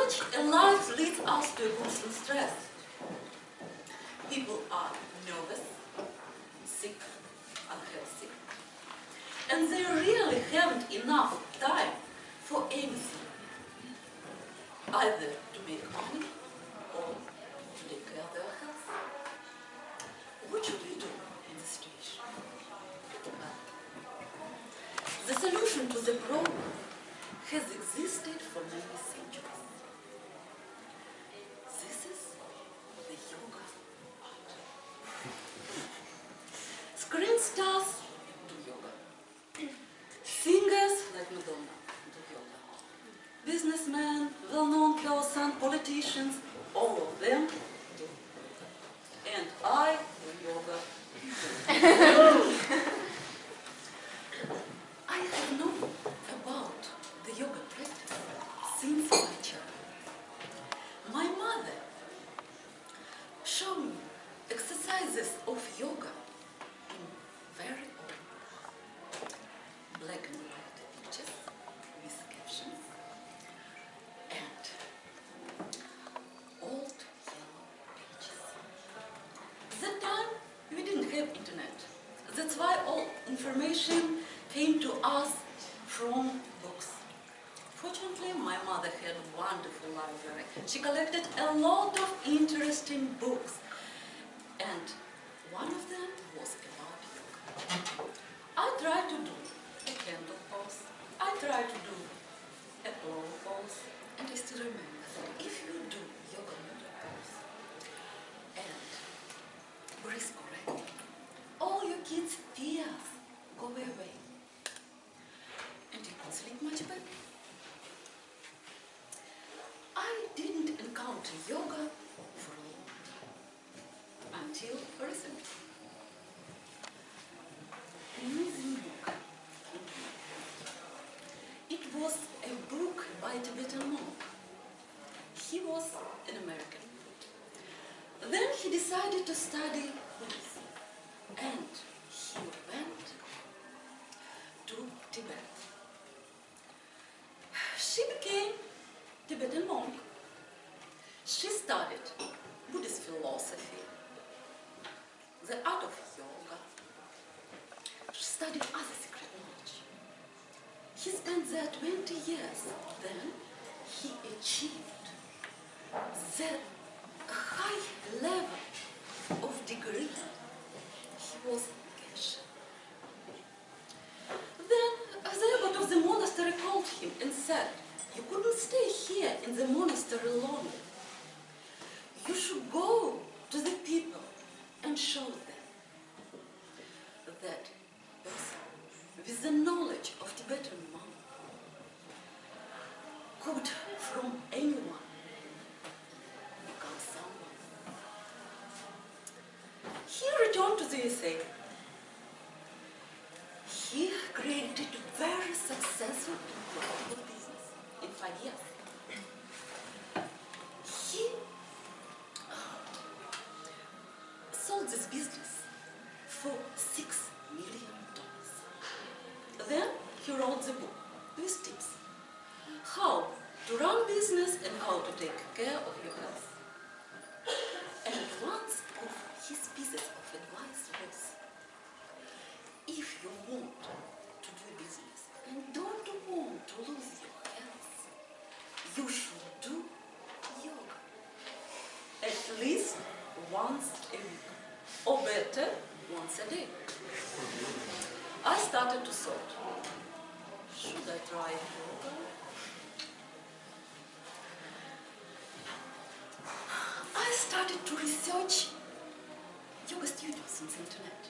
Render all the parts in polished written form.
Such a life leads us to a constant stress. People are nervous, sick, unhealthy, and they really haven't enough time for anything, either to make money or to take care of their health. What should we do in this situation? The solution to the problem has existed for many centuries. This is the yoga art. Screen stars do yoga. Singers like Madonna do yoga. Businessmen, well-known persons, politicians, all of them do yoga. And I do yoga. I have known about the yoga practice since my childhood. My mother showed me exercises of yoga in very old black and white pictures with captions and old yellow pages. At that time we didn't have internet. That's why all information came to us from books. Fortunately, my mother had a wonderful library. She collected a lot of interesting books, and one of them was about yoga. I tried to do a candle pose, I tried to do a flower pose, and I still remember that if you do yoga pose and breathe correctly, all your kids' fears go away. And you can sleep much better. I didn't encounter yoga for a long time, until recently. An amazing book. It was a book by a Tibetan monk. He was an American. Then he decided to study Buddhism, and he went to Tibet. She became Tibetan monk. She studied Buddhist philosophy, the art of yoga. She studied other secret knowledge. He spent there 20 years. Then he achieved the high level of degree. He was Geshe. Then the abbot of the monastery called him and said, "You couldn't stay here in the monastery long. You should go to the people and show them that person with the knowledge of Tibetan monk could, from anyone, become someone." He returned to the USA. He created a very successful and profitable business in 5 years. He sold this business for $6 million. Then he wrote the book with tips. How to run business and how to take care of your health. And one of his pieces of advice was, if you want to do business and don't want to lose your health, you should do yoga. At least once a week, or better, once a day. I started to thought, should I try yoga? I started to research yoga studios on the internet.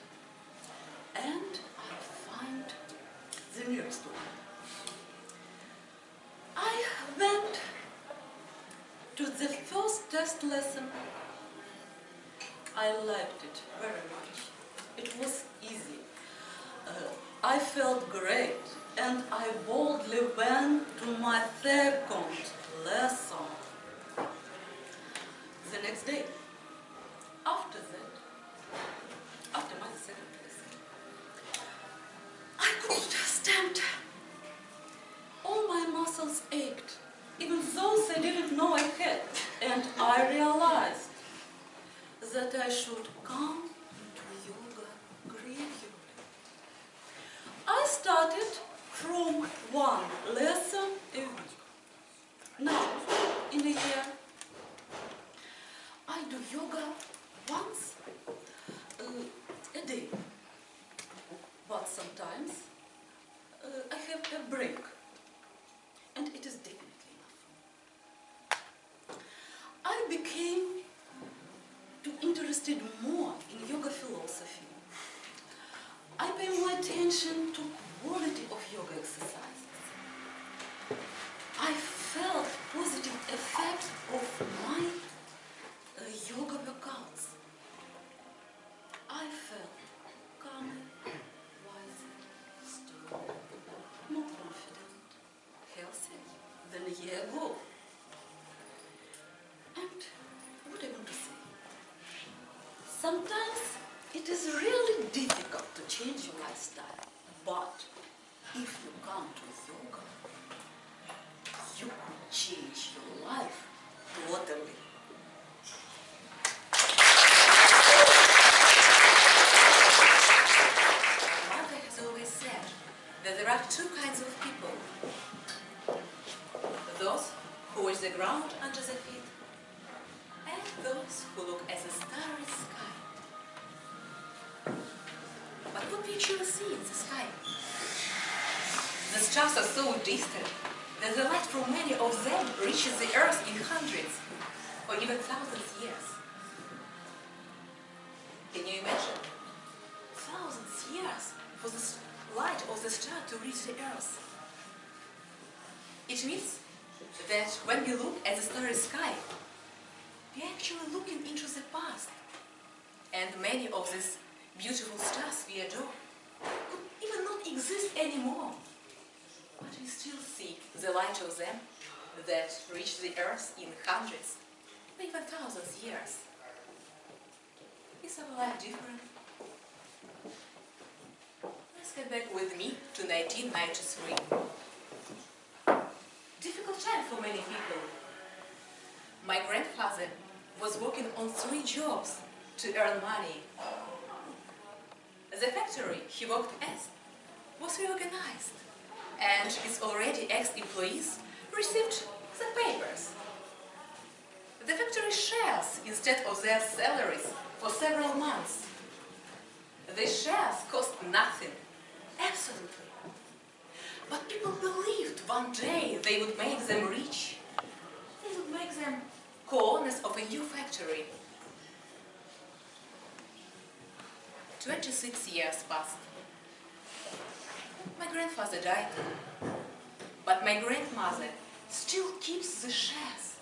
And I find the nearest one. I went to the first test lesson. I liked it very much. It was easy. I felt great, and I boldly went to my second lesson the next day. After my second lesson, I couldn't stand. All my muscles ached, even though they didn't know I should come to yoga regularly. I started from one lesson a week. Now, in a year, I do yoga once a day. But sometimes I have a break, and it is definitely enough. I became interested more in yoga philosophy. I pay more attention to quality of yoga exercises. I felt positive effects of my yoga workouts. I felt calmer, wiser, stronger, more confident, healthier than a year ago. And what I want to say, sometimes it is really difficult to change your lifestyle, but if you come to yoga, you could change your life totally. My mother has always said that there are two kinds of people. Those who watch the ground under their feet, and those who look at the starry sky. But what do you actually see in the sky? The stars are so distant that the light from many of them reaches the earth in hundreds or even thousands of years. Can you imagine? Thousands of years for the light of the star to reach the earth. It means that when we look at the starry sky, we are actually looking into the past. And many of these beautiful stars we adore could even not exist anymore. But we still see the light of them that reach the earth in hundreds, even thousands of years. Is our life different? Let's get back with me to 1993. Difficult time for many people. My grandfather was working on 3 jobs to earn money. The factory he worked at was reorganized, and his already ex-employees received the papers. The factory shares instead of their salaries for several months. The shares cost nothing, absolutely. But people believed one day they would make them rich. They would make them co-owners of a new factory. 26 years passed. My grandfather died, but my grandmother still keeps the shares.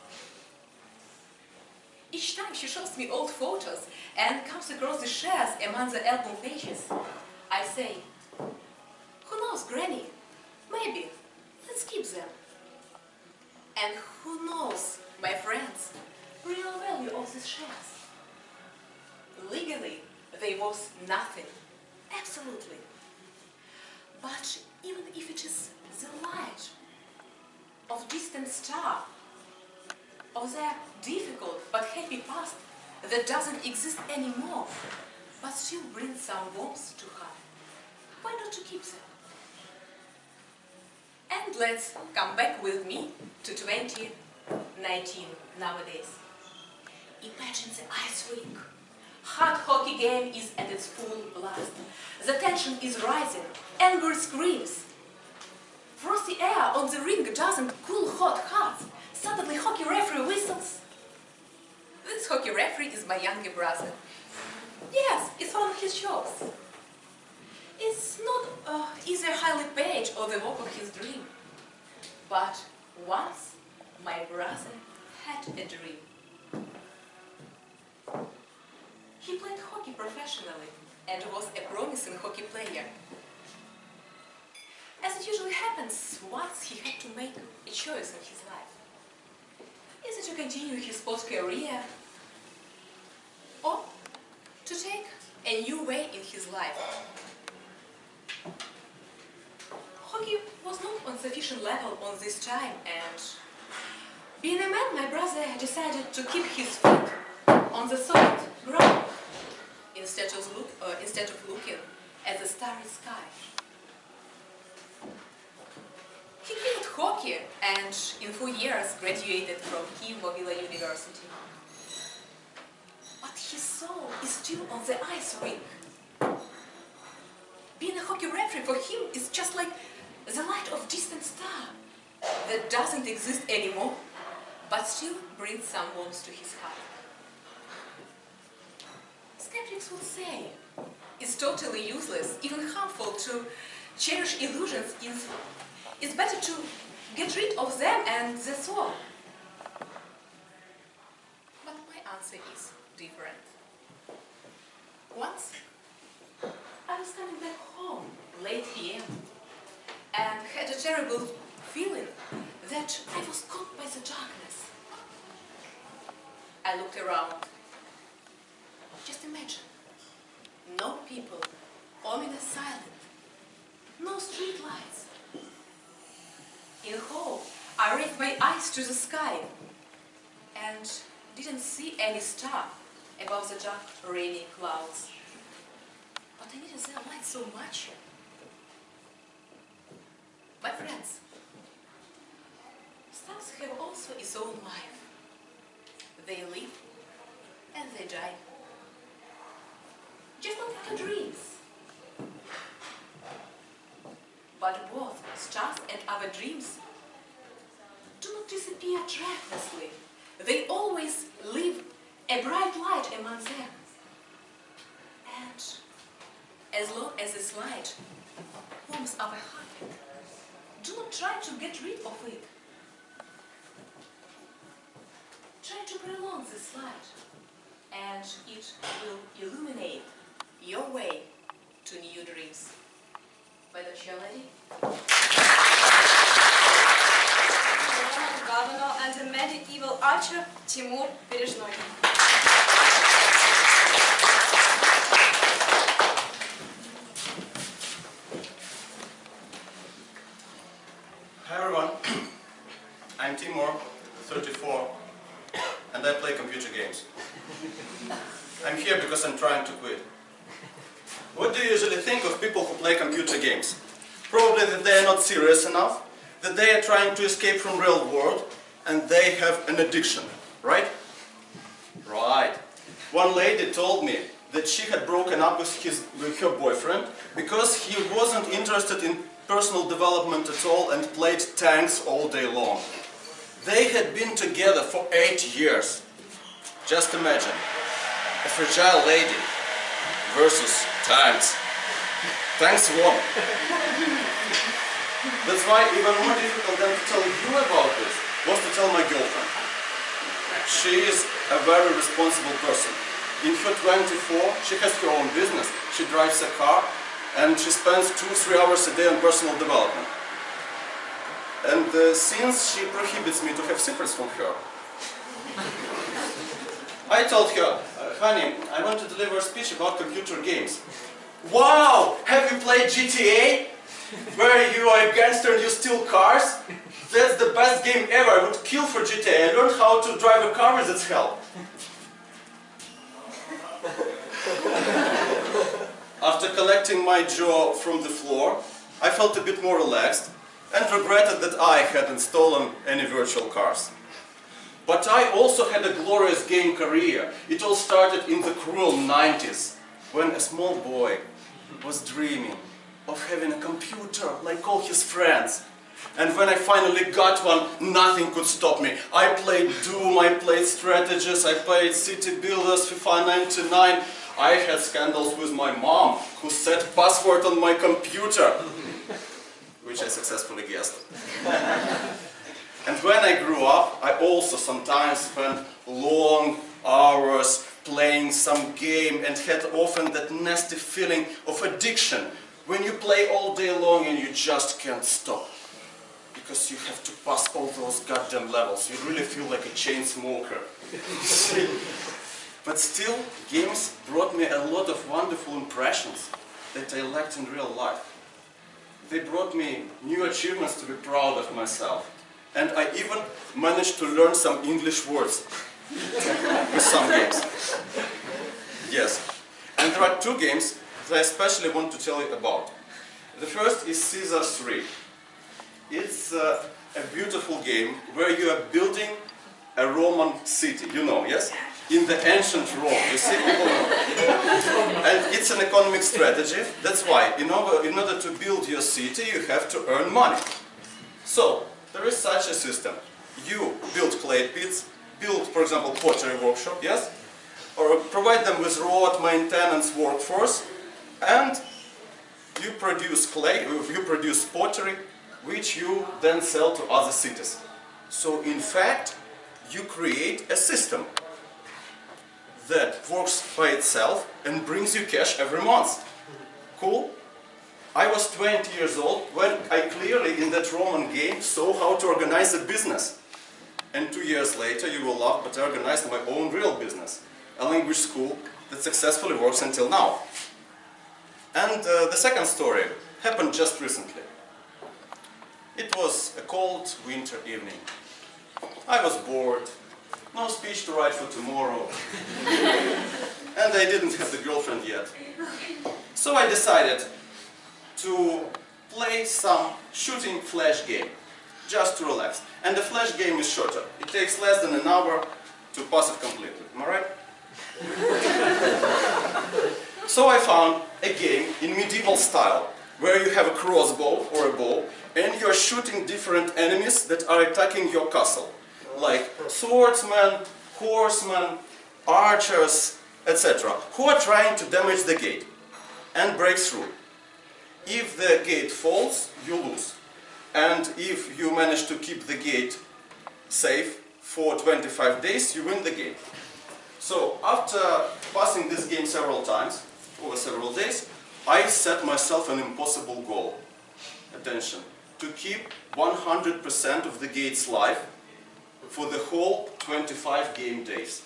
Each time she shows me old photos and comes across the shares among the album pages, I say, who knows, Granny, maybe, let's keep them. And who knows, my friends, real value of these shares. Legally, they worth nothing, absolutely. But even if it is the light of distant star, of their difficult but happy past that doesn't exist anymore, but still brings some warmth to heart, why not to keep them? And let's come back with me to 2019 nowadays. Imagine the ice rink. Hot hockey game is at its full blast. The tension is rising, angry screams. Frosty air on the rink doesn't cool hot hearts. Suddenly hockey referee whistles. This hockey referee is my younger brother. Yes, it's one of his jobs. It's not either highly paid or the work of his dream. But once my brother had a dream. He played hockey professionally and was a promising hockey player. As it usually happens, once he had to make a choice in his life. Is it to continue his sports career or to take a new way in his life? Hockey was not on sufficient level on this time, and being a man, my brother decided to keep his feet on the solid ground. instead of looking at the starry sky. He played hockey and in 4 years graduated from Kiev University. But his soul is still on the ice rink. Being a hockey referee for him is just like the light of distant star that doesn't exist anymore, but still brings some warmth to his heart. Skeptics will say it's totally useless, even harmful to cherish illusions. It's better to get rid of them and that's all. But my answer is different. Once, I was coming back home late PM and had a terrible feeling that I was caught by the darkness. I looked around. Just imagine, no people, ominous silence, no street lights. In home, I raised my eyes to the sky and didn't see any star above the dark, rainy clouds. But I needed their light so much. My friends, stars have also its own life. They live and they die. Just like our dreams. But both stars and our dreams do not disappear tracklessly. They always leave a bright light among them. And as long as this light warms our heart, do not try to get rid of it. Try to prolong this light, and it will illuminate your way to new dreams. Why don't you ready? Govenor and the medieval archer Timur. Hi everyone, I'm Timur, 34, and I play computer games. I'm here because I'm trying to quit. What do you usually think of people who play computer games? Probably that they are not serious enough, that they are trying to escape from real world, and they have an addiction, right? Right. One lady told me that she had broken up with her boyfriend because he wasn't interested in personal development at all and played tanks all day long. They had been together for 8 years. Just imagine, a fragile lady versus tanks. Tanks won. That's why even more difficult than to tell you about this was to tell my girlfriend. She is a very responsible person. In her 24, she has her own business. She drives a car and she spends 2-3 hours a day on personal development. And since she prohibits me to have secrets from her, I told her, honey, I want to deliver a speech about computer games. Wow! Have you played GTA? Where you are a gangster and you steal cars? That's the best game ever. I would kill for GTA. I learned how to drive a car with its help. After collecting my jaw from the floor, I felt a bit more relaxed and regretted that I hadn't stolen any virtual cars. But I also had a glorious game career. It all started in the cruel 90s, when a small boy was dreaming of having a computer like all his friends. And when I finally got one, nothing could stop me. I played Doom, I played Strategies, I played City Builders, FIFA 99. I had scandals with my mom, who set password on my computer, which I successfully guessed. And when I grew up, I also sometimes spent long hours playing some game and had often that nasty feeling of addiction when you play all day long and you just can't stop. Because you have to pass all those goddamn levels. You really feel like a chain smoker. But still, games brought me a lot of wonderful impressions that I lacked in real life. They brought me new achievements to be proud of myself. And I even managed to learn some English words with some games. Yes. And there are two games that I especially want to tell you about. The first is Caesar 3. It's a beautiful game where you are building a Roman city, you know, yes? In the ancient Rome, you see, people know. And it's an economic strategy. That's why, in order to build your city, you have to earn money. So, there is such a system. You build clay pits, build, for example, pottery workshop, yes? Or provide them with road maintenance workforce, and you produce clay, you produce pottery, which you then sell to other cities. So, in fact, you create a system that works by itself and brings you cash every month. Cool? I was 20 years old when I clearly, in that Roman game, saw how to organize a business. And 2 years later, you will laugh, but I organized my own real business, a language school that successfully works until now. And the second story happened just recently. It was a cold winter evening. I was bored, no speech to write for tomorrow, and I didn't have the girlfriend yet. So I decided to play some shooting flash game, just to relax. And the flash game is shorter. It takes less than an hour to pass it completely. Am I right? So I found a game in medieval style, where you have a crossbow or a bow, and you are shooting different enemies that are attacking your castle, like swordsmen, horsemen, archers, etc., who are trying to damage the gate and break through. If the gate falls, you lose. And if you manage to keep the gate safe for 25 days, you win the game. So after passing this game several times, over several days, I set myself an impossible goal. Attention. To keep 100% of the gates live for the whole 25 game days.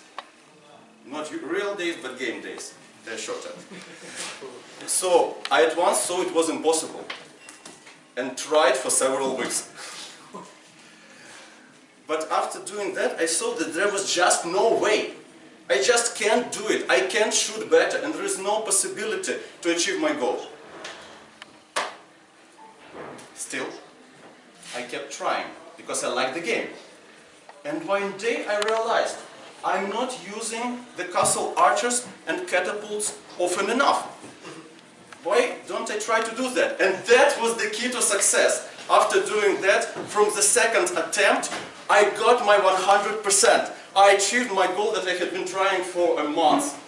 Not real days, but game days. They're shorter. So I at once saw it was impossible and tried for several weeks. But after doing that, I saw that there was just no way. I just can't do it. I can't shoot better, and there is no possibility to achieve my goal. Still, I kept trying because I liked the game. And one day I realized I'm not using the castle archers and catapults often enough. Why don't I try to do that? And that was the key to success. After doing that, from the second attempt, I got my 100%. I achieved my goal that I had been trying for a month.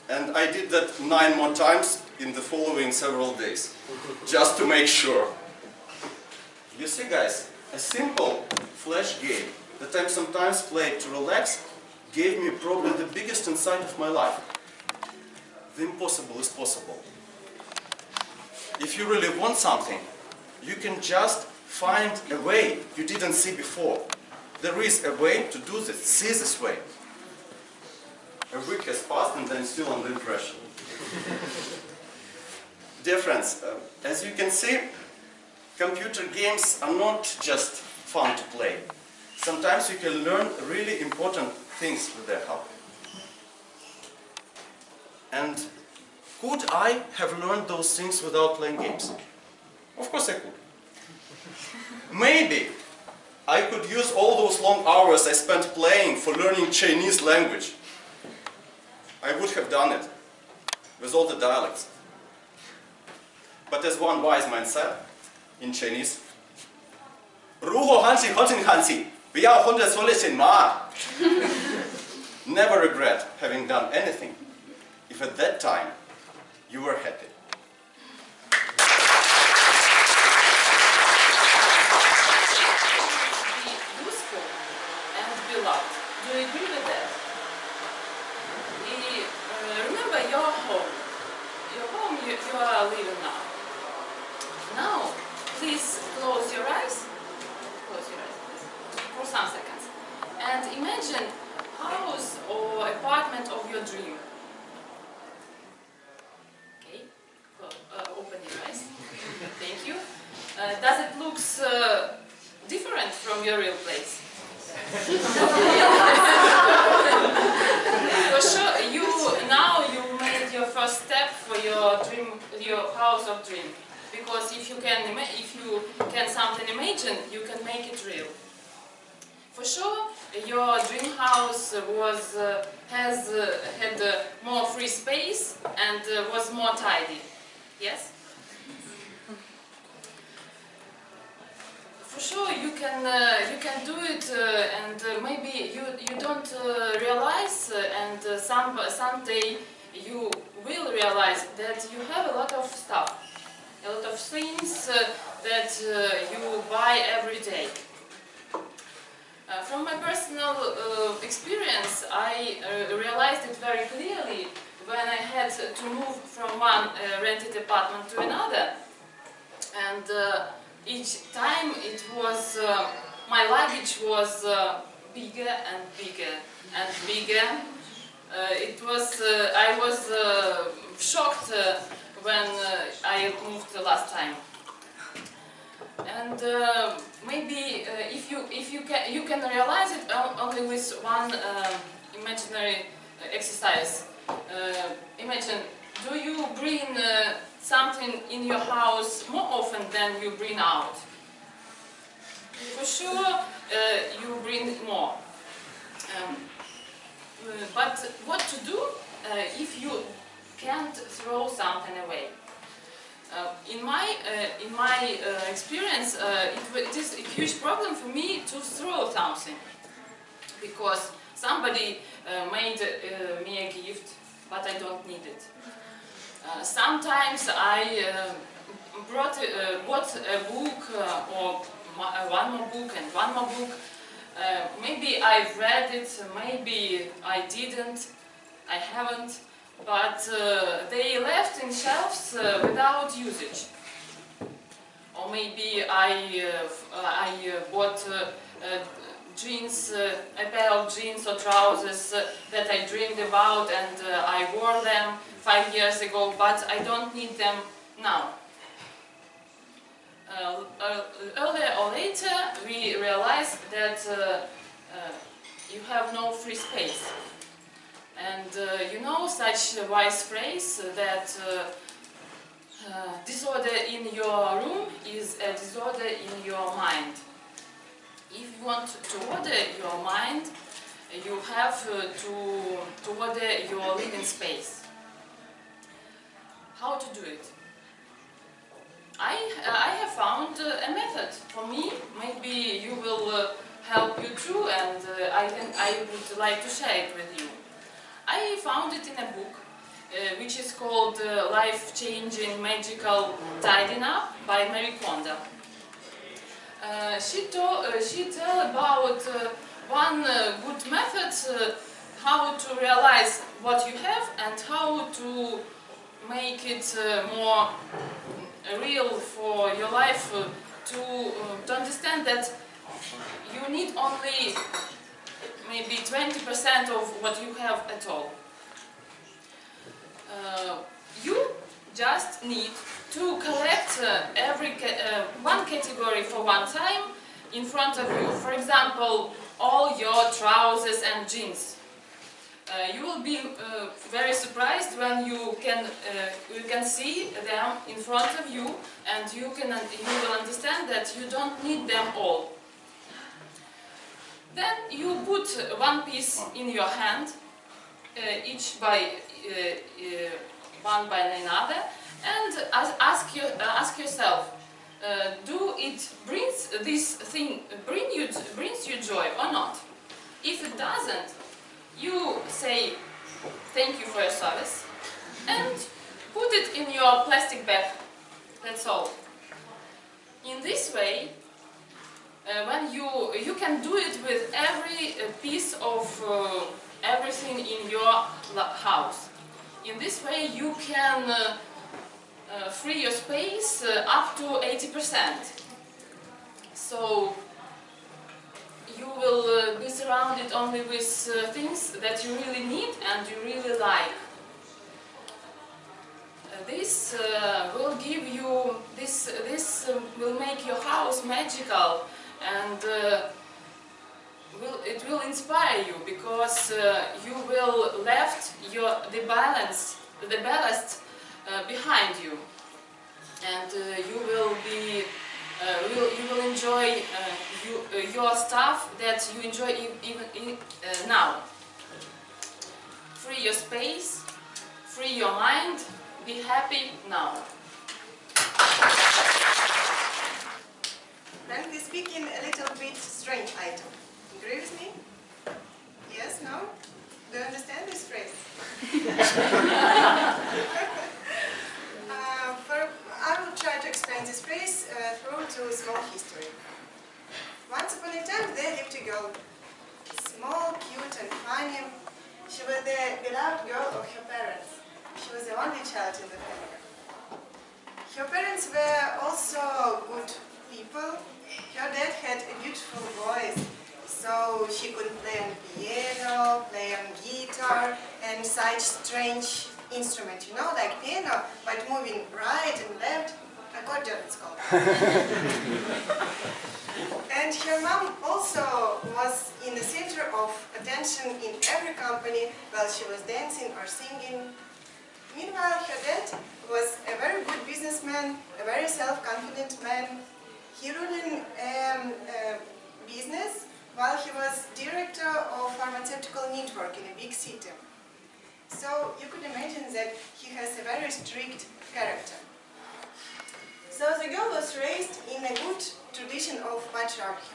And I did that 9 more times in the following several days, just to make sure. You see, guys, a simple flash game that I sometimes play to relax gave me probably the biggest insight of my life. The impossible is possible. If you really want something, you can just find a way you didn't see before. There is a way to do this. See this way. A week has passed and I'm still under impression. Dear friends, as you can see, computer games are not just fun to play. Sometimes you can learn really important things with their help. And could I have learned those things without playing games? Of course I could. Maybe I could use all those long hours I spent playing for learning Chinese language. I would have done it with all the dialects. But as one wise man said in Chinese, never regret having done anything if at that time you were happy. Be useful and beloved. Do you agree with that? Remember your home. Your home you are living now. Now, please close your eyes. Close your eyes, please, for some seconds. And imagine house or apartment of your dream. Okay, open your eyes. Thank you. Does it look different from your real place? For sure, you first step for your dream, your house of dream. Because if you can something imagine, you can make it real. For sure, your dream house had more free space and was more tidy. Yes. For sure, you can do it, and maybe you don't realize, and someday you will realize that you have a lot of stuff, a lot of things that you buy every day. From my personal experience, I realized it very clearly when I had to move from one rented apartment to another, and each time it was my luggage was bigger and bigger and bigger. I was shocked when I moved the last time. And maybe if you can realize it only with one imaginary exercise. Imagine, do you bring something in your house more often than you bring out? For sure, you bring more. But what to do if you can't throw something away? In my experience, it is a huge problem for me to throw something, because somebody made me a gift, but I don't need it. Sometimes I bought a book or one more book and one more book. Maybe I've read it, maybe I didn't, I haven't. But they left in shelves without usage. Or maybe I bought jeans, a pair of jeans or trousers that I dreamed about, and I wore them 5 years ago, but I don't need them now. Earlier or later, we realized that you have no free space. And you know such a wise phrase that disorder in your room is a disorder in your mind. If you want to order your mind, you have to order your living space. How to do it? I have found a method. For me, maybe you will help you too, and I would like to share it with you. I found it in a book which is called Life-Changing Magical Tidying Up by Marie Kondo. She tell about one good method how to realize what you have and how to make it more real for your life, to understand that you need only maybe 20% of what you have at all. You just need to collect one category for one time in front of you. For example, all your trousers and jeans. You will be very surprised when you can see them in front of you, and you will understand that you don't need them all. Then you put one piece in your hand, each by one by another, and ask yourself, do it brings you joy or not? If it doesn't, you say thank you for your service and put it in your plastic bag. That's all. In this way, when you can do it with every piece of everything in your house. In this way, you can free your space up to 80%. So you will be surrounded only with things that you really need and you really like. This will give you this will make your house magical, and it will inspire you, because you will left the balance the ballast behind you, and you will be you will enjoy your stuff that you enjoy even now. Free your space, free your mind, be happy now. Frankly speaking, a little bit strange item. Agree with me? Yes? No? Do you understand this phrase? I will try to explain this phrase through to a small history. Once upon a time, there lived a girl. Small, cute and funny. She was the beloved girl of her parents. She was the only child in the family. Her parents were also good people. Her dad had a beautiful voice, so she could play on piano, play on guitar, and such strange instruments, you know, like piano, but moving right and left, accordion it's called. And her mom also was in the center of attention in every company while she was dancing or singing. Meanwhile, her dad was a very good businessman, a very self-confident man. He ruled a business while he was director of pharmaceutical network in a big city. So you could imagine that he has a very strict character. So the girl was raised in a good tradition of patriarchy.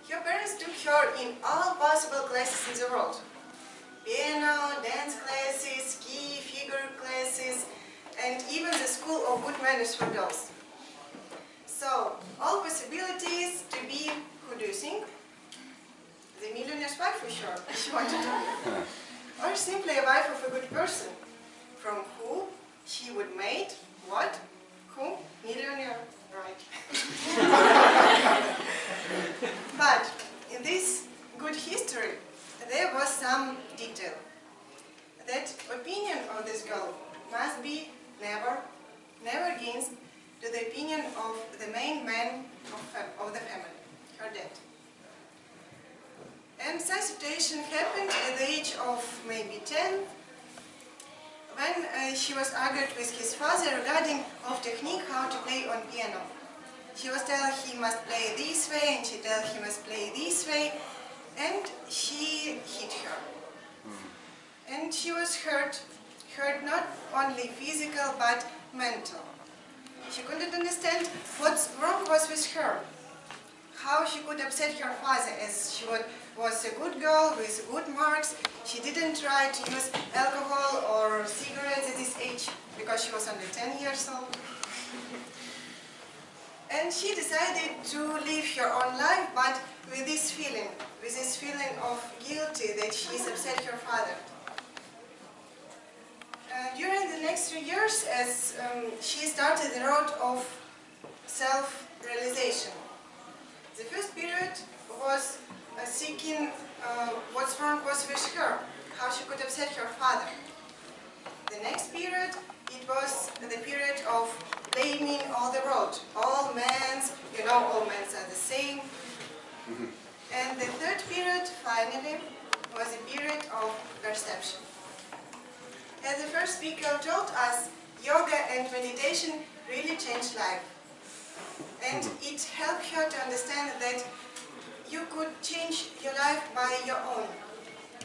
Her parents took her in all possible classes in the world. Piano, dance classes, ski, figure classes, and even the school of good manners for girls. So, all possibilities to be, who do you think? The millionaire's wife for sure, she wanted to be. Or simply a wife of a good person, from who she would mate, what, who? Millionaire, right. But in this good history, there was some detail. That opinion of this girl must be never against to the opinion of the main man of the family, her dad. And such situation happened at the age of maybe 10, when she was argued with his father regarding of technique how to play on piano. She was telling he must play this way, and she told he must play this way, and she hit her. And she was hurt not only physical but mental. She couldn't understand what's wrong was with her, how she could upset her father, as she was a good girl with good marks. She didn't try to use alcohol or cigarettes at this age because she was under 10 years old. And she decided to live her own life, but with this feeling of guilty that she's upset her father. During the next 3 years, as she started the road of self-realization. The first period was seeking what's wrong was with her, how she could upset her father. The next period, it was the period of blaming all the road, all men, you know, all men are the same. And the third period, finally, was a period of perception. As the first speaker told us, yoga and meditation really changed life. And it helped her to understand that you could change your life by your own.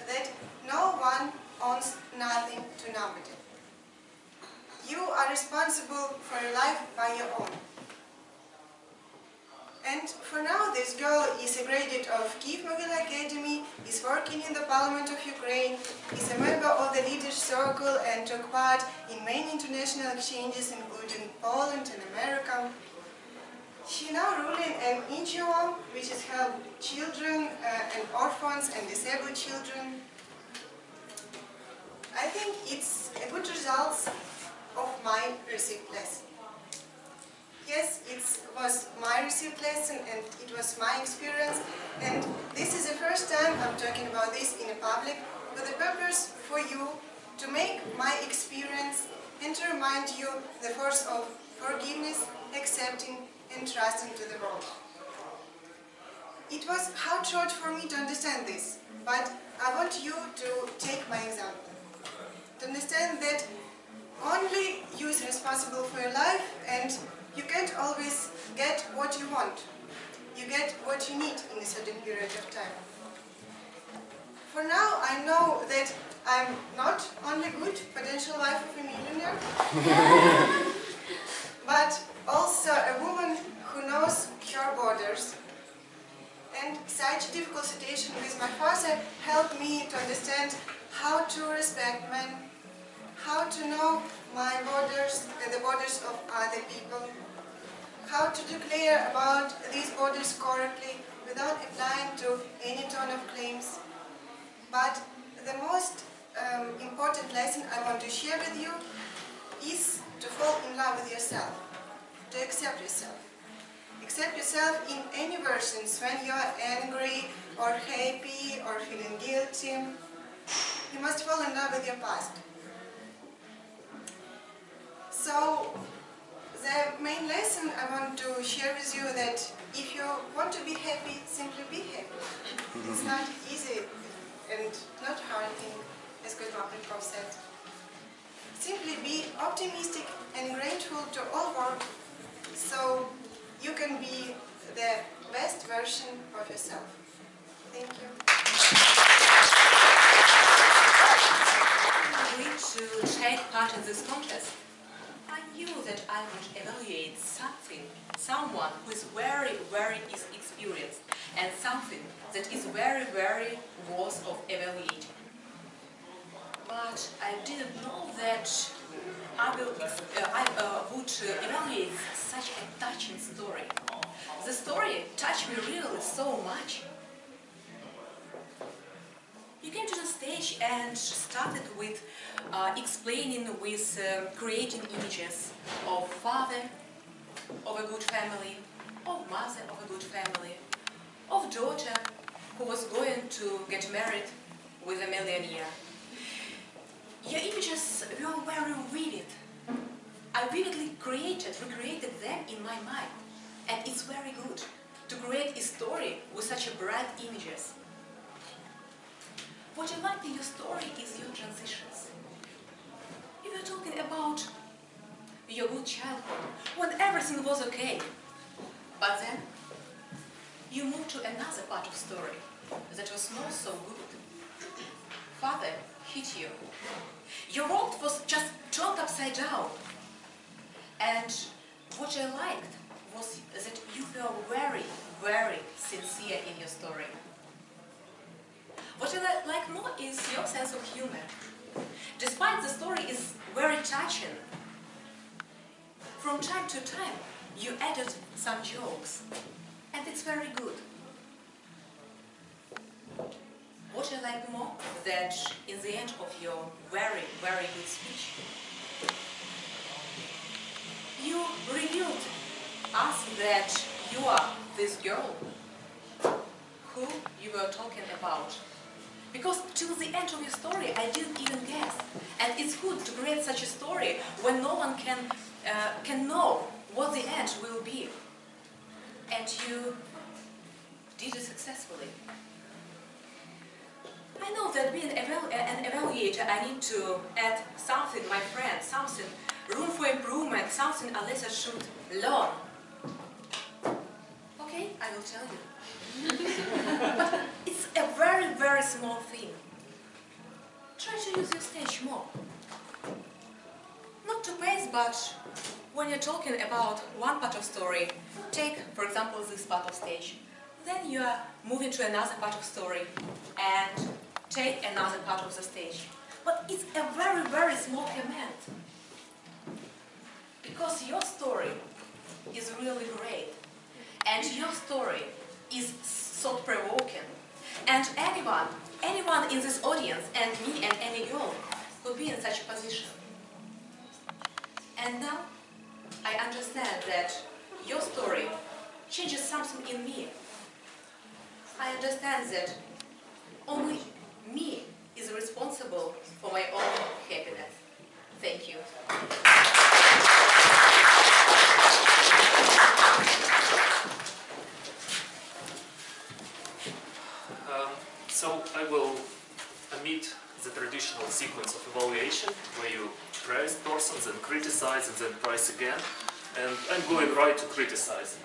That no one owns nothing to nobody. You are responsible for your life by your own. And for now, this girl is a graduate of Kiev Academy, is working in the Parliament of Ukraine, is a member of the Leaders Circle and took part in many international exchanges, including Poland and America. She now ruling an NGO which has helped children and orphans and disabled children. I think it's a good result of my received lesson. Yes, it was my received lesson and it was my experience, and this is the first time I'm talking about this in a public with the purpose for you to make my experience and to remind you the force of forgiveness, accepting and trusting to the world. It was hard for me to understand this, but I want you to take my example. To understand that responsible for your life, and you can't always get what you want. You get what you need in a certain period of time. For now, I know that I'm not only good potential wife of a millionaire, but also a woman who knows her borders. And such a difficult situation with my father helped me to understand how to respect men, how to know my borders and the borders of other people, how to declare about these borders correctly without applying to any tone of claims. But the most important lesson I want to share with you is to fall in love with yourself, to accept yourself. Accept yourself in any versions, when you are angry or happy or feeling guilty. You must fall in love with your past. So, the main lesson I want to share with you that if you want to be happy, simply be happy. It's not easy and not hard thing, as Govenor said. Simply be optimistic and grateful to all work, so you can be the best version of yourself. Thank you. I'm going to take part in this contest. I knew that I would evaluate someone who is very, very experienced, and something that is very, very worth of evaluating. But I didn't know that I would evaluate such a touching story. The story touched me really so much. You came to the stage and started with explaining, with creating images of father of a good family, of mother of a good family, of daughter who was going to get married with a millionaire. Your images were very vivid. I vividly recreated them in my mind. And it's very good to create a story with such a bright images. What you like in your story is your transitions. You were talking about your good childhood, when everything was okay. But then, you moved to another part of story that was not so good. Father hit you. Your world was just turned upside down. And what I liked was that you were very, very sincere in your story. What I like more is your sense of humor. Despite the story is very touching, from time to time you added some jokes, and it's very good. What I like more that in the end of your very, very good speech, you revealed us that you are this girl who you were talking about. Because till the end of your story, I didn't even guess. And it's good to create such a story when no one can know what the end will be. And you did it successfully. I know that being an evaluator, I need to add something, my friend, something, room for improvement, something Alessa should learn. Okay, I will tell you. But it's a very, very small thing. Try to use your stage more. Not to pace, but when you're talking about one part of story, take, for example, this part of stage. Then you are moving to another part of story and take another part of the stage. But it's a very, very small command. Because your story is really great. And your story is thought-provoking. And anyone in this audience, and me and any girl, could be in such a position. And now I understand that your story changes something in me. I understand that only me is responsible for my own happiness. Thank you. So I will omit the traditional sequence of evaluation where you praise persons then criticize, and then praise again. And I'm going right to criticizing.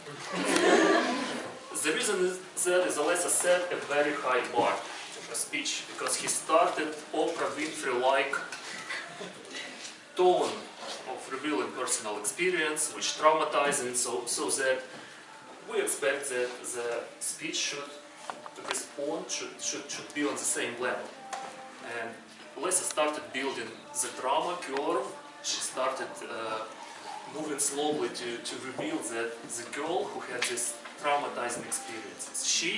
The reason is that, as Alessa said, a very high bar for speech, because he started Oprah Winfrey-like tone of revealing personal experience, which traumatizing, so that we expect that the speech should respond, should be on the same level. And Alessa started building the drama curve. She started moving slowly to reveal that the girl who had this traumatizing experiences,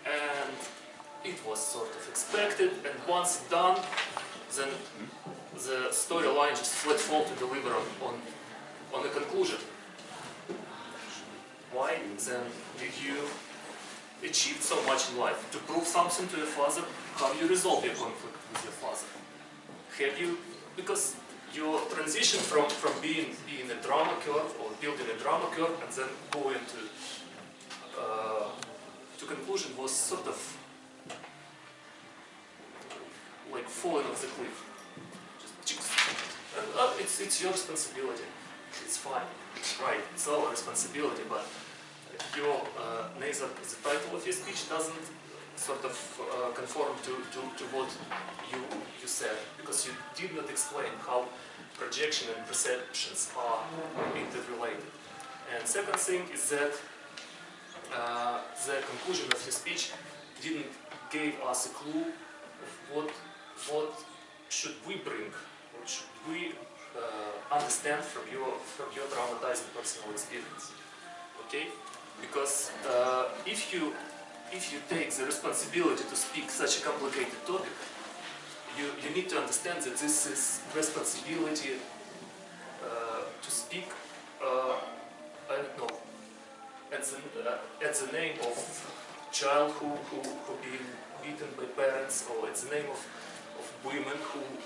and it was sort of expected, and once done, then the storyline just flat fall to deliver on a conclusion. Why then did you achieve so much in life? To prove something to your father? How you resolve your conflict with your father? Have you, because your transition from being in a drama curve or building a drama curve and then going to conclusion was sort of like falling off the cliff. It's your responsibility. It's fine. It's right. It's our responsibility. But your neither the title of your speech doesn't sort of conform to what you said, because you did not explain how projection and perceptions are interrelated. And second thing is that the conclusion of your speech didn't give us a clue of what should we bring, what should we understand from your traumatizing personal experience. Okay, because if you take the responsibility to speak such a complicated topic, you need to understand that this is responsibility to speak, I don't know, at the name of child who being beaten by parents, or at the name of women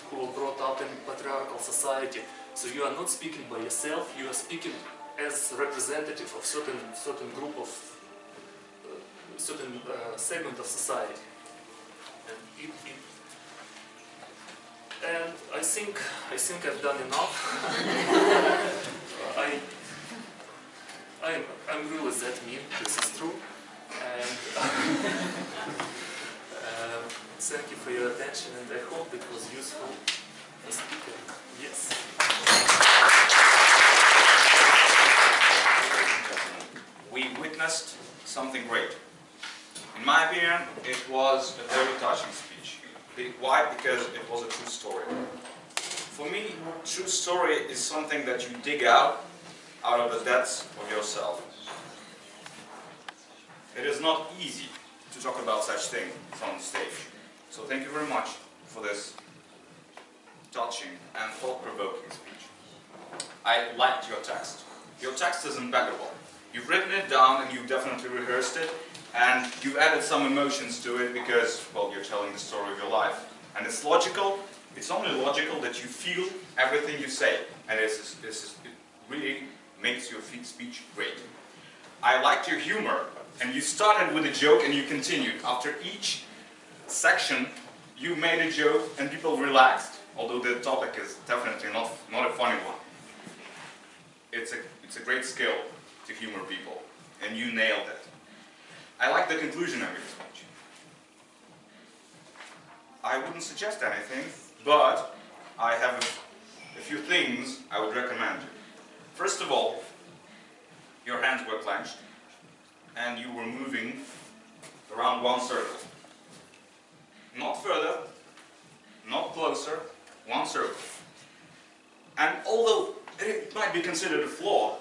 who are brought up in patriarchal society. So you are not speaking by yourself, you are speaking as representative of certain group of certain segment of society. And I think I've done enough. I'm really that mean. This is true. And thank you for your attention, and I hope it was useful for speaking. Yes. We witnessed something great. In my opinion, it was a very touching speech. Why? Because it was a true story. For me, true story is something that you dig out of the depths of yourself. It is not easy to talk about such things on stage. So thank you very much for this touching and thought-provoking speech. I liked your text. Your text is impeccable. You've written it down and you've definitely rehearsed it, and you've added some emotions to it because, well, you're telling the story of your life. And it's logical. It's only logical that you feel everything you say, and it really makes your speech great. I liked your humor, and you started with a joke and you continued. After each section, you made a joke and people relaxed, although the topic is definitely not a funny one. It's a great skill to humor people, and you nailed it. I like the conclusion of your speech. I wouldn't suggest anything, but I have a few things I would recommend you. First of all, your hands were clenched, and you were moving around one circle. Not further, not closer, one circle. And although it might be considered a flaw,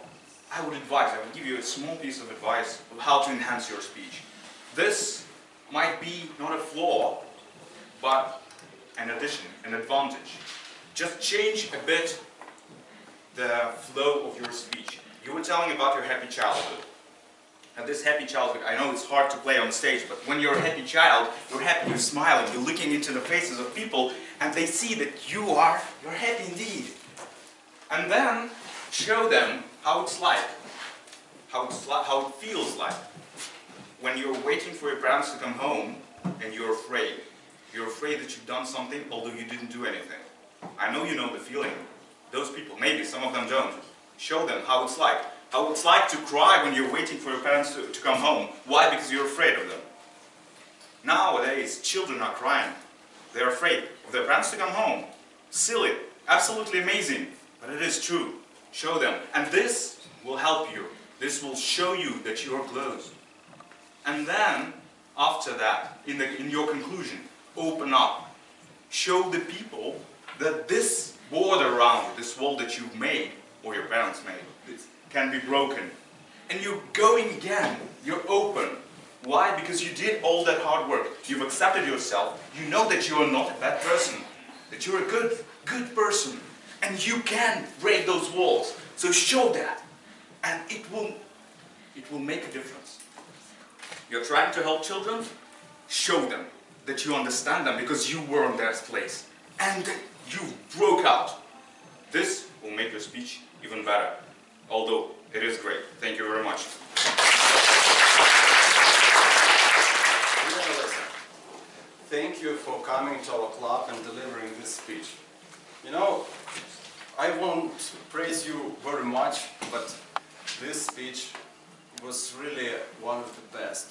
I would give you a small piece of advice of how to enhance your speech. This might be not a flaw, but an addition, an advantage. Just change a bit the flow of your speech. You were telling about your happy childhood. And this happy childhood, I know it's hard to play on stage, but when you're a happy child, you're happy, you're smiling, you're looking into the faces of people, and they see that you're happy indeed. And then show them how it's like, how it feels like when you're waiting for your parents to come home and you're afraid. You're afraid that you've done something, although you didn't do anything. I know you know the feeling, people. Maybe some of them don't. Show them how it's like. How it's like to cry when you're waiting for your parents to come home. Why? Because you're afraid of them. Nowadays, children are crying. They're afraid of their parents to come home. Silly. Absolutely amazing. But it is true. Show them. And this will help you. This will show you that you are close. And then, after that, in your conclusion, open up. Show the people that this border around you, this wall that you've made, or your parents made, this can be broken. And you're going again. You're open. Why? Because you did all that hard work. You've accepted yourself. You know that you are not a bad person. That you're a good person. And you can break those walls. So show that. And it will make a difference. You're trying to help children? Show them that you understand them because you were in their place. And you broke out. This will make your speech even better. Although it is great. Thank you very much. Thank you for coming to our club and delivering this speech. You know, I won't praise you very much, but this speech was really one of the best.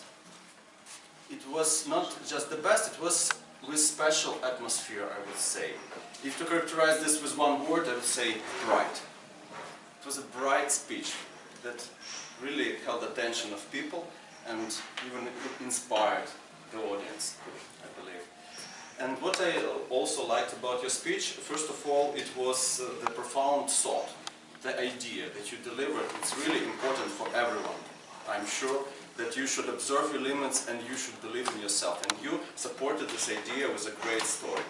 It was not just the best, it was with special atmosphere, I would say. If to characterize this with one word, I would say bright. It was a bright speech that really held the attention of people and even inspired the audience, I believe. And what I also liked about your speech, first of all, it was the profound thought, the idea that you delivered. It's really important for everyone. I'm sure that you should observe your limits and you should believe in yourself. And you supported this idea with a great story.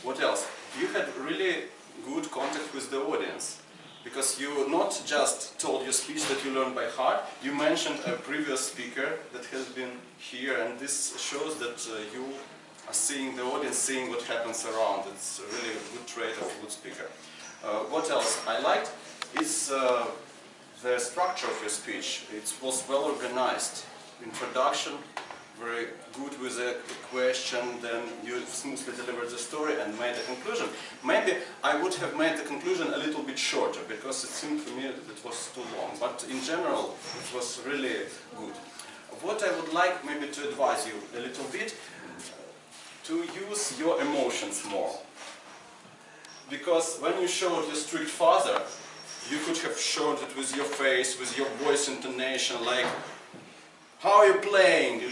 What else? You had really good contact with the audience. Because you not just told your speech that you learned by heart, you mentioned a previous speaker that has been here, and this shows that you are seeing the audience, seeing what happens around. It's a really good trait of a good speaker. What else I liked is the structure of your speech. It was well organized. Introduction, very good with a question, then you smoothly delivered the story and made a conclusion. Maybe I would have made the conclusion a little bit shorter, because it seemed to me that it was too long. But in general, it was really good. What I would like maybe to advise you a little bit, to use your emotions more. Because when you showed your strict father, you could have showed it with your face, with your voice intonation, like, how are you playing? You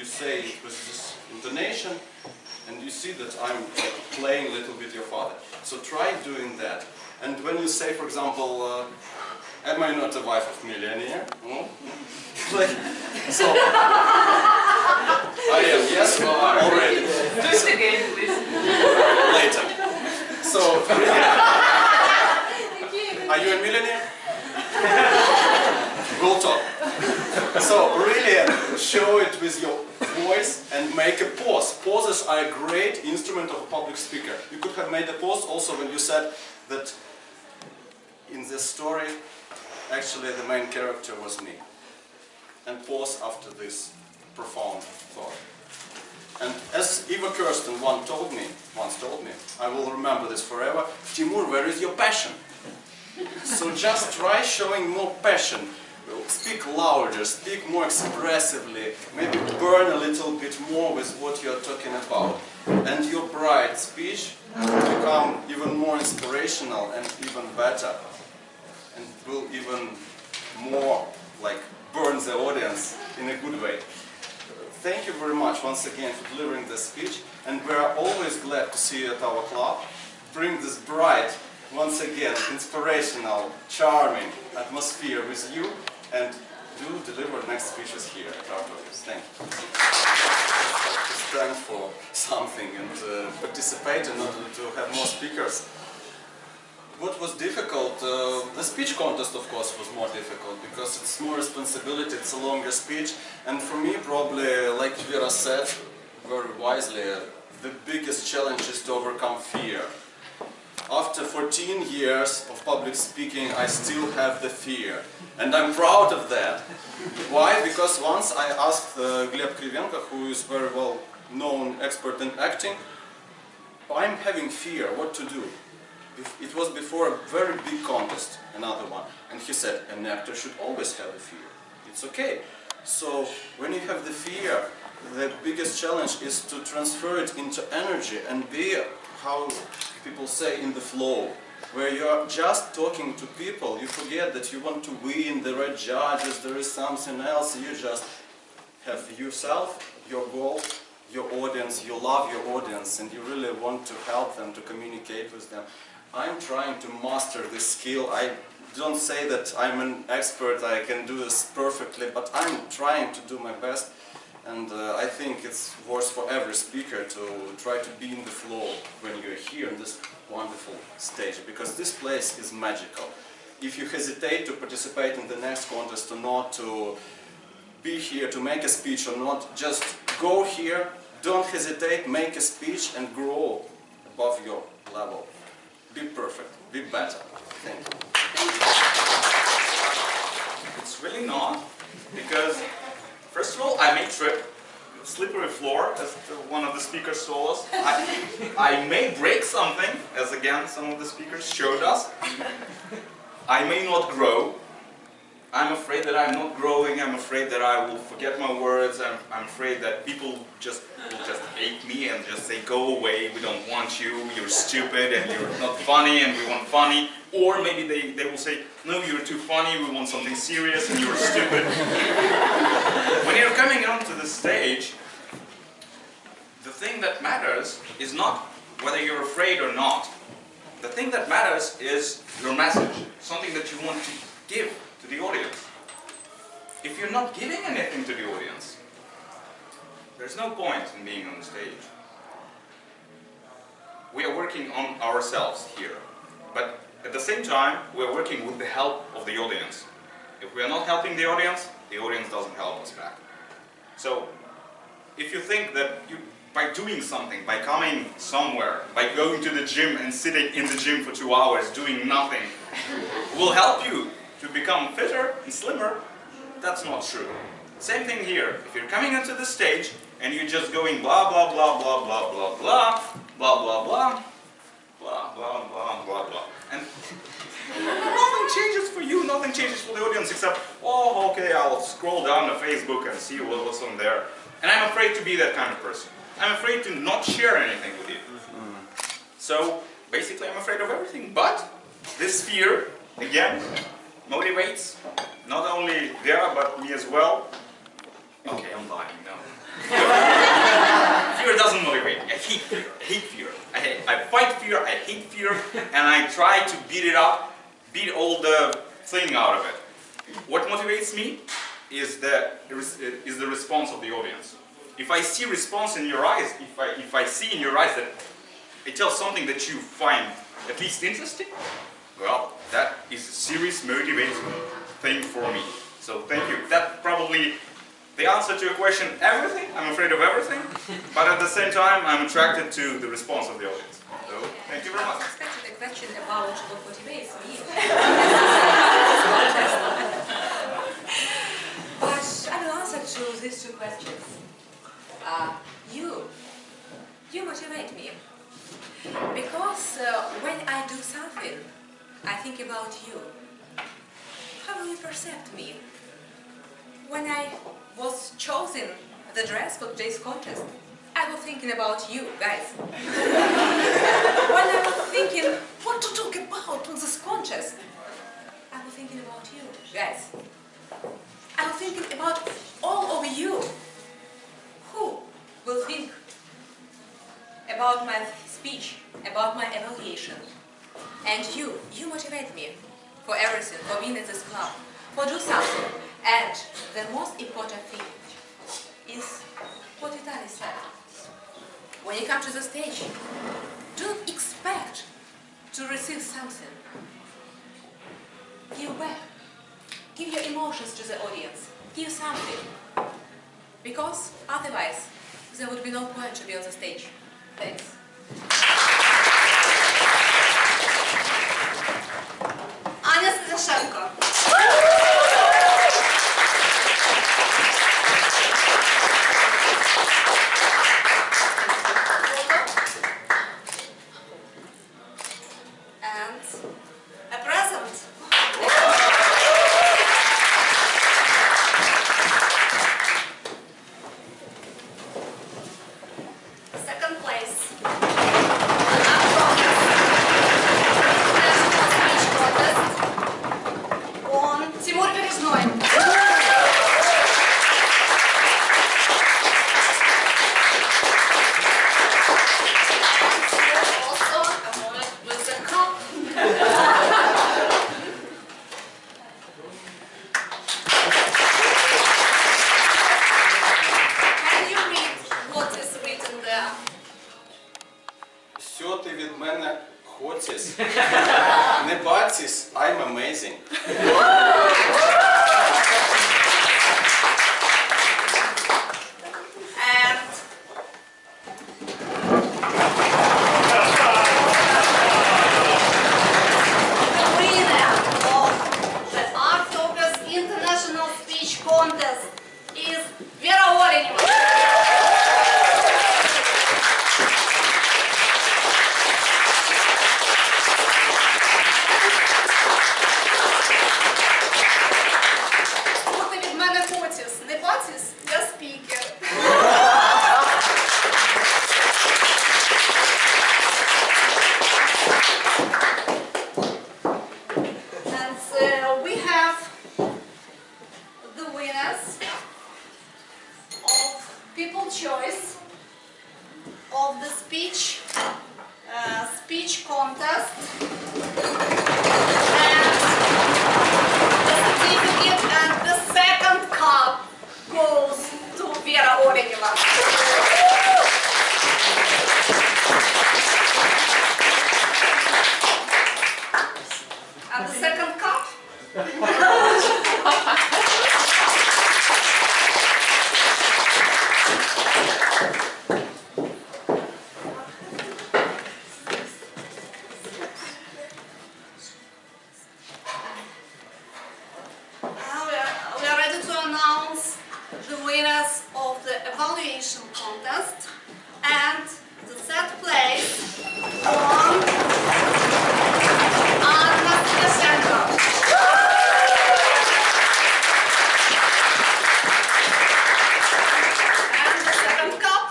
say it with this intonation, and you see that I'm playing a little bit your father. So try doing that. And when you say, for example, am I not a wife of millionaire? Like, so, I am, yes, well, I'm already. Do it again, please. Later. So, are you a millionaire? We'll talk. So really show it with your voice and make a pause. Pauses are a great instrument of a public speaker. You could have made a pause also when you said that in this story, actually the main character was me. And pause after this profound thought. And as Eva Kirsten once told me, I will remember this forever, Timur, where is your passion? So just try showing more passion. Speak louder, speak more expressively, maybe burn a little bit more with what you're talking about. And your bright speech will become even more inspirational and even better. And will even more like burn the audience in a good way. Thank you very much once again for delivering this speech. And we are always glad to see you at our club. Bring this bright, once again, inspirational, charming atmosphere with you. And do deliver next speeches here at our office. Thank you. Stand for something and participate in order to have more speakers. What was difficult, the speech contest of course was more difficult because it's more responsibility, it's a longer speech. And for me probably, like Vera said very wisely, the biggest challenge is to overcome fear. After 14 years of public speaking, I still have the fear. And I'm proud of that. Why? Because once I asked Gleb Krivenko, who is very well known expert in acting, I'm having fear, what to do? it was before a very big contest, another one, and he said, an actor should always have a fear. It's okay. So when you have the fear, the biggest challenge is to transfer it into energy and be, how people say, in the flow, where you are just talking to people. You forget that you want to win, there are judges, there is something else. You just have yourself, your goal, your audience, you love your audience, and you really want to help them, to communicate with them. I'm trying to master this skill. I don't say that I'm an expert, I can do this perfectly, but I'm trying to do my best. And I think it's worth for every speaker to try to be in the flow when you're here on this wonderful stage, because this place is magical. If you hesitate to participate in the next contest or not, to be here to make a speech or not, just go here, don't hesitate, make a speech and grow above your level. Be perfect, be better. Thank you. It's really not, because first of all, I may trip, slippery floor, as one of the speakers told us. I may break something, as again some of the speakers showed us. I may not grow. I'm afraid that I'm not growing. I'm afraid that I will forget my words. I'm afraid that people will just hate me and just say, go away, we don't want you, you're stupid and you're not funny and we want funny. Or maybe they will say, no, you're too funny, we want something serious and you're stupid. When you're coming onto the stage, the thing that matters is not whether you're afraid or not. The thing that matters is your message, something that you want to give to the audience. If you're not giving anything to the audience, there's no point in being on the stage. We are working on ourselves here, but at the same time, we are working with the help of the audience. If we are not helping the audience doesn't help us back. So, if you think that by doing something, by coming somewhere, by going to the gym and sitting in the gym for 2 hours doing nothing, will help you to become fitter and slimmer, that's not true. Same thing here. If you're coming onto the stage and you're just going blah blah blah blah blah blah blah blah blah blah blah blah blah blah blah, and nothing changes for you, nothing changes for the audience except, oh, okay, I'll scroll down to Facebook and see what's on there. And I'm afraid to be that kind of person. I'm afraid to not share anything with you. So basically I'm afraid of everything, but this fear, again, motivates not only Vera but me as well. Okay, I'm lying, no. Fear doesn't motivate me. I hate fear. I hate fear. I fight fear, I hate fear, and I try to beat it up, beat all the thing out of it. What motivates me is the response of the audience. If I see response in your eyes, if I see in your eyes that it tells something that you find at least interesting, well, that is a serious motivating thing for me. So thank you. That's probably the answer to your question, everything. I'm afraid of everything, but at the same time, I'm attracted to the response of the audience. So thank you very much. I expected a question about what motivates me. But I will answer to these two questions. You motivate me. Because when I do something, I think about you. How will you perceive me? When I was chosen the dress for today's contest, I was thinking about you, guys. When I was thinking what to talk about on this contest, I was thinking about you, guys. I was thinking about all of you. Who will think about my speech, about my evaluation? And you motivate me for everything, for being in this club, for do something. And the most important thing is what Vitaliy said. When you come to the stage, don't expect to receive something. Give back. Give your emotions to the audience. Give something. Because otherwise, there would be no point to be on the stage. Thanks. amazing. And the winner of the Octopus International Speech Contest is Vera Oreneva. Слухайте від мене Потіс. Не Потіс, я спікер. And we have the winners of People Choice of the speech contest, and the certificate and the second cup goes to Vera Oreneva. And the second cup we are ready to announce the winners of the evaluation contest, and the third place won Antonovicha Street. And the second cup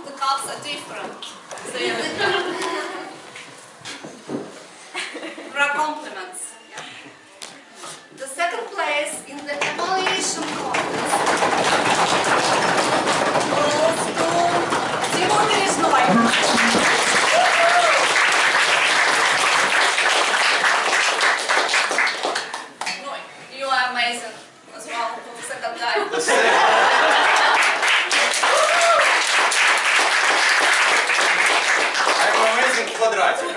the cups are different. There are compliments. Yeah. The second place in the evaluation contest goes to Timur. No, you are amazing as well for the second time. I'm amazing quadratic.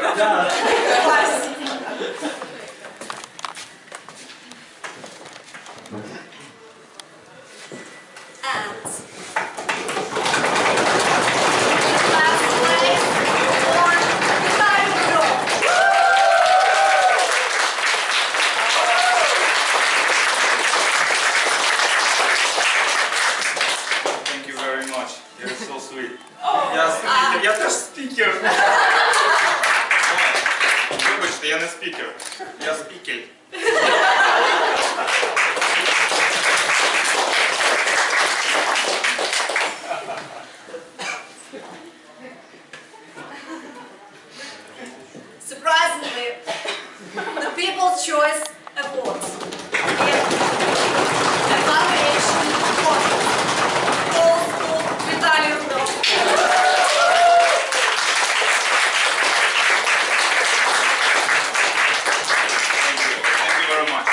And last place for Vitaliy. Thank you very much. You're so sweet. Я теж спікер. Вибачте, я не спікер. Я спікель. Surprisingly, the People's Choice Awards evaluation contest goes to Vitaliy. Thank you very much.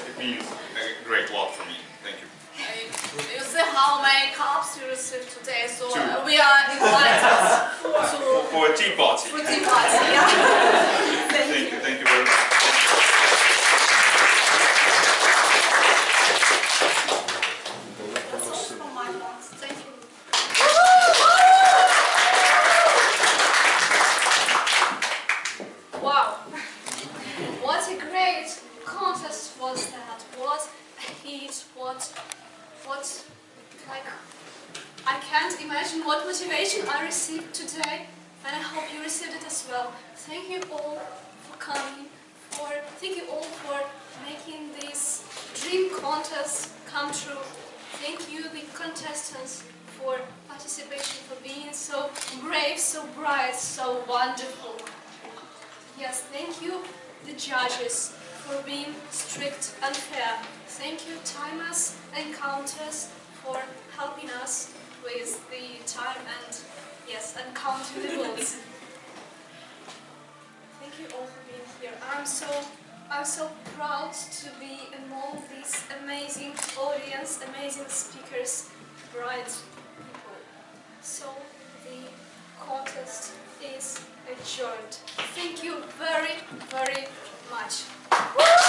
It means a great lot for me. Thank you. You see how many cups you received today, so Two. we are invited For a tea party. for tea party. Yeah. Thank you very much. That's all from my part. Thank you. Wow, what a great contest was that. What a hit, what, like, I can't imagine what motivation I received today, and I hope you received it as well. Thank you all for coming, thank you all for making this dream contest come true. Thank you, the contestants, for participation, for being so brave, so bright, so wonderful. Yes, thank you, the judges, for being strict and fair. Thank you, timers and counters, for helping us with the time and, yes, and counting the votes. Thank you all for being here. I'm so proud to be among this amazing audience, amazing speakers, bright people. So contest is adjourned. Thank you very, very much.